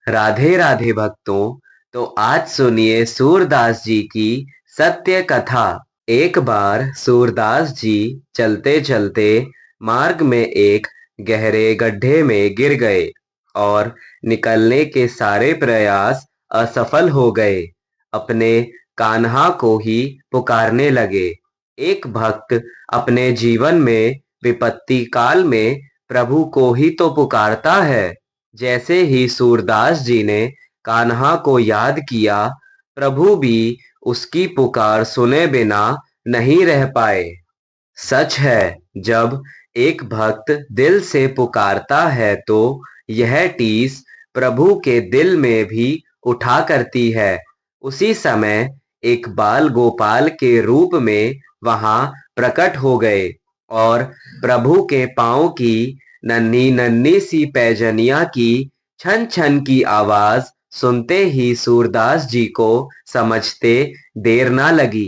राधे राधे भक्तों। तो आज सुनिए सूरदास जी की सत्य कथा। एक बार सूरदास जी चलते चलते मार्ग में एक गहरे गड्ढे में गिर गए और निकलने के सारे प्रयास असफल हो गए। अपने कान्हा को ही पुकारने लगे। एक भक्त अपने जीवन में विपत्ति काल में प्रभु को ही तो पुकारता है। जैसे ही सूरदास जी ने कान्हा को याद किया, प्रभु भी उसकी पुकार सुने बिना नहीं रह पाए। सच है, जब एक भक्त दिल से पुकारता है तो यह टीस प्रभु के दिल में भी उठा करती है। उसी समय एक बाल गोपाल के रूप में वहां प्रकट हो गए और प्रभु के पांव की नन्ही नन्ही सी पैजनिया की छन छन की आवाज सुनते ही सूरदास जी को समझते देर ना लगी।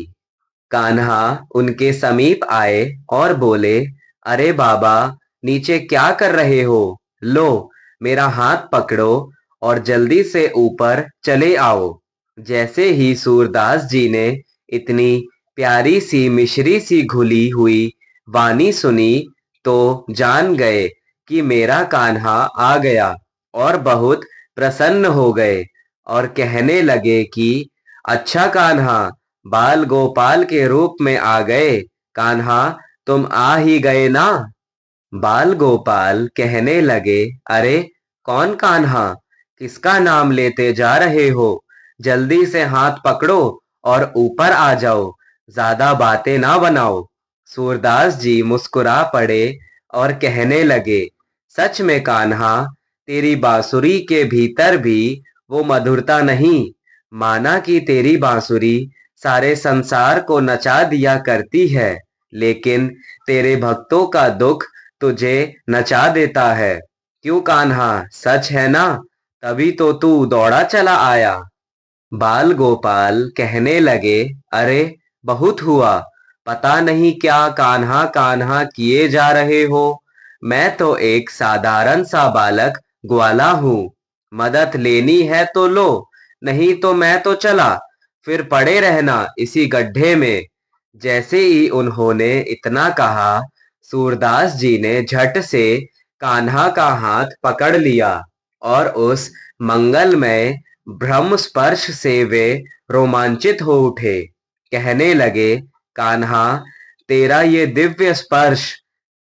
कान्हा उनके समीप आए और बोले, अरे बाबा, नीचे क्या कर रहे हो? लो, मेरा हाथ पकड़ो और जल्दी से ऊपर चले आओ। जैसे ही सूरदास जी ने इतनी प्यारी सी मिश्री सी घुली हुई वाणी सुनी तो जान गए कि मेरा कान्हा आ गया और बहुत प्रसन्न हो गए और कहने लगे कि अच्छा कान्हा, बाल गोपाल के रूप में आ गए। कान्हा, तुम आ ही गए ना? बाल गोपाल कहने लगे, अरे कौन कान्हा? किसका नाम लेते जा रहे हो? जल्दी से हाथ पकड़ो और ऊपर आ जाओ। ज्यादा बातें ना बनाओ। सूरदास जी मुस्कुरा पड़े और कहने लगे, सच में कान्हा, तेरी बांसुरी के भीतर भी वो मधुरता नहीं। माना कि तेरी बांसुरी सारे संसार को नचा दिया करती है, लेकिन तेरे भक्तों का दुख तुझे नचा देता है। क्यों कान्हा, सच है ना? तभी तो तू दौड़ा चला आया। बाल गोपाल कहने लगे, अरे बहुत हुआ। पता नहीं क्या कान्हा कान्हा किए जा रहे हो। मैं तो एक साधारण सा बालक ग्वाला हूँ। मदद लेनी है तो लो, नहीं तो मैं तो चला। फिर पड़े रहना इसी गड्ढे में। जैसे ही उन्होंने इतना कहा, सूरदास जी ने झट से कान्हा का हाथ पकड़ लिया और उस मंगलमय ब्रह्म स्पर्श से वे रोमांचित हो उठे। कहने लगे, कान्हा, तेरा ये दिव्य स्पर्श,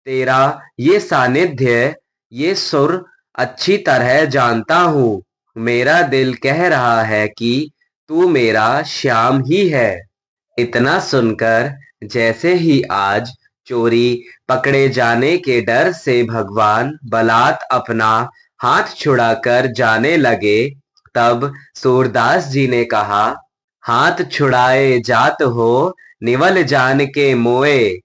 तेरा ये सानिध्य, ये सुर अच्छी तरह जानता हूँ। मेरा दिल कह रहा है कि तू मेरा श्याम ही है। इतना सुनकर जैसे ही आज चोरी पकड़े जाने के डर से भगवान बलात् अपना हाथ छुड़ाकर जाने लगे, तब सूरदास जी ने कहा, हाथ छुड़ाए जात हो, निवल जान के मोए।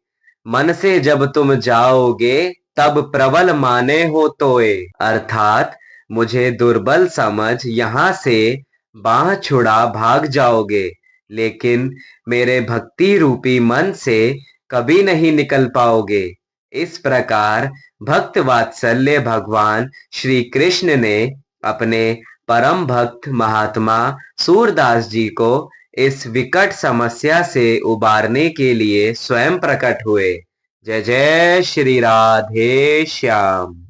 मन से जब तुम जाओगे, तब प्रबल माने हो तोए। अर्थात मुझे दुर्बल समझ यहाँ से बाह छुड़ा भाग जाओगे, लेकिन मेरे भक्ति रूपी मन से कभी नहीं निकल पाओगे। इस प्रकार भक्त वात्सल्य भगवान श्री कृष्ण ने अपने परम भक्त महात्मा सूरदास जी को इस विकट समस्या से उबारने के लिए स्वयं प्रकट हुए। जय जय श्री राधे श्याम।